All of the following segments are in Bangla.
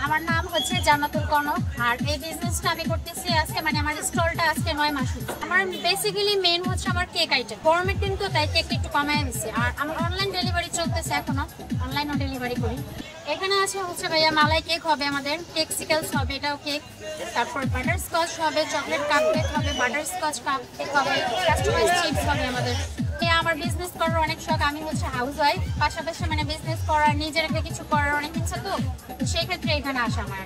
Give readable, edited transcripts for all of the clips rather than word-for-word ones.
আমার নাম হচ্ছে জান্নাতুল কনক। আর এই বিজনেসটা আমি করতেছি আজকে, মানে আমার স্টলটা আজকে 9 মাস হচ্ছে। আমার বেসিক্যালি মেইন হচ্ছে আমার কেক আইটেম। গরমের দিন তো তাই কেকটা একটু কমায় দিচ্ছি। আর আমার অনলাইন ডেলিভারি চলতেছে এখনো, অনলাইনও ডেলিভারি করি। এখানে আছে হচ্ছে ভাইয়া মালাই কেক হবে, আমাদের কেকসিকেলস হবে, এটাও কেক। তারপর বাটার স্কচ হবে, চকলেট কাপ কেক হবে, বাটার স্কচ কাপ কেক হবে, কাস্টমাইজ চিপস হবে আমাদের। আমার বিজনেস করার অনেক শখ। আমি হচ্ছে হাউস ওয়াইফ, পাশাপাশি মানে বিজনেস করার, নিজের একটা কিছু করার অনেক ইচ্ছা। তো সেই ক্ষেত্রে এখানে আসা আমার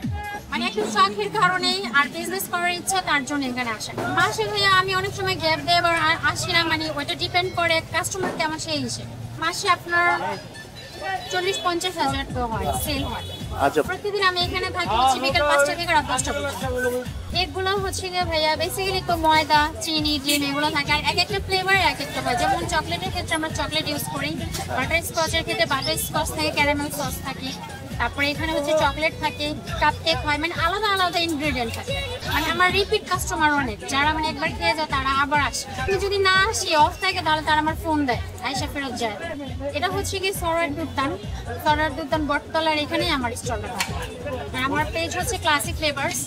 মানে একটু শখের কারণেই, আর বিজনেস করার ইচ্ছা তার জন্য এখানে আসা। মাসে ভাইয়া আমি অনেক সময় গ্যাপ দেব আর আসি না, মানে ওইটা ডিপেন্ড করে কাস্টমার কেমন সেই হিসেবে। মাসে আপনার 40-50 হাজার তো হয়, সেল হয়। আচ্ছা, প্রতিদিন আমি এখানে থাকি হচ্ছে বিকেল 5টা থেকে রাত 10টা পর্যন্ত। এগুলো হচ্ছে গিয়ে ভাইয়া বেসিক্যালি তো ময়দা, চিনি, ডিম এগুলো থাকে। আর এক একটা ফ্লেভার এক একটা হয়। যেমন চকলেটের ক্ষেত্রে আমরা চকলেট ইউজ করি, বাটার স্কচের ক্ষেত্রে বাটার স্কচ থাকে, ক্যারামেল সস থাকে। তারপরে এখানে হচ্ছে চকলেট থাকে, কাপ কেক হয়, মানে আলাদা আলাদা ইনগ্রেডিয়েন্ট থাকে। মানে আমার রিপিট কাস্টমার অনেক, যারা মানে একবার খেয়ে যায় তারা আবার আসে। আমি যদি না আসি, অফ থাকে, তাহলে তারা আমার ফোন দেয়, আইসা ফেরত যায়। এটা হচ্ছে কি সরার দুতান বটতলার, এখানেই আমার স্টলটা থাকে। আর আমার পেজ হচ্ছে ক্লাসিক ফ্লেভার্স।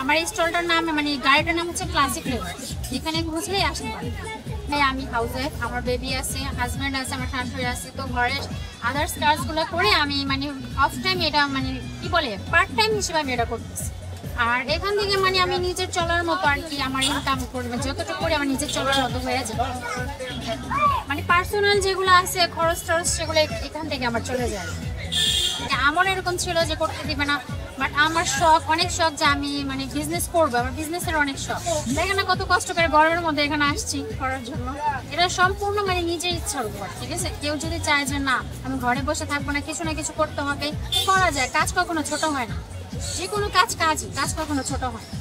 আমার এই স্টলটার নাম, মানে গাড়িটার নাম হচ্ছে ক্লাসিক ফ্লেভার্স। এখানে বুঝলেই আসতে পারে। হ্যাঁ, আমি হাউস ওয়াইফ, আমার বেবি আছে, হাজব্যান্ড আছে, আমার শাশুড়ি আছে। তো ঘরের আদার্স কাজগুলো করে আমি মানে অফ টাইম এটা মানে কি বলে পার্ট টাইম হিসেবে আমি এটা করতেছি। আর এখান থেকে মানে আমি নিজের চলার মতো আর কি আমার ইনকাম করবে, যতটুকু করে আমার নিজের চলার মতো হয়ে যায়। মানে পার্সোনাল যেগুলো আছে খরচ টরচ, সেগুলো এখান থেকে আমার চলে যায়। আমার এরকম ছিল যে করতে দিবে না, বাট আমার শখ, অনেক শখ যে আমি মানে বিজনেস করবো। আমার বিজনেসের অনেক শখ। দেখেন না কত কষ্ট করে গরমের মধ্যে এখানে আসছি করার জন্য। এটা সম্পূর্ণ মানে নিজের ইচ্ছার উপর, ঠিক আছে? কেউ যদি চায় যে না আমি ঘরে বসে থাকবো না, কিছু না কিছু করতে হবে, করা যায়। কাজ কখনো ছোট হয় না, যে কোনো কাজই, কাজ কখনো ছোট হয় না।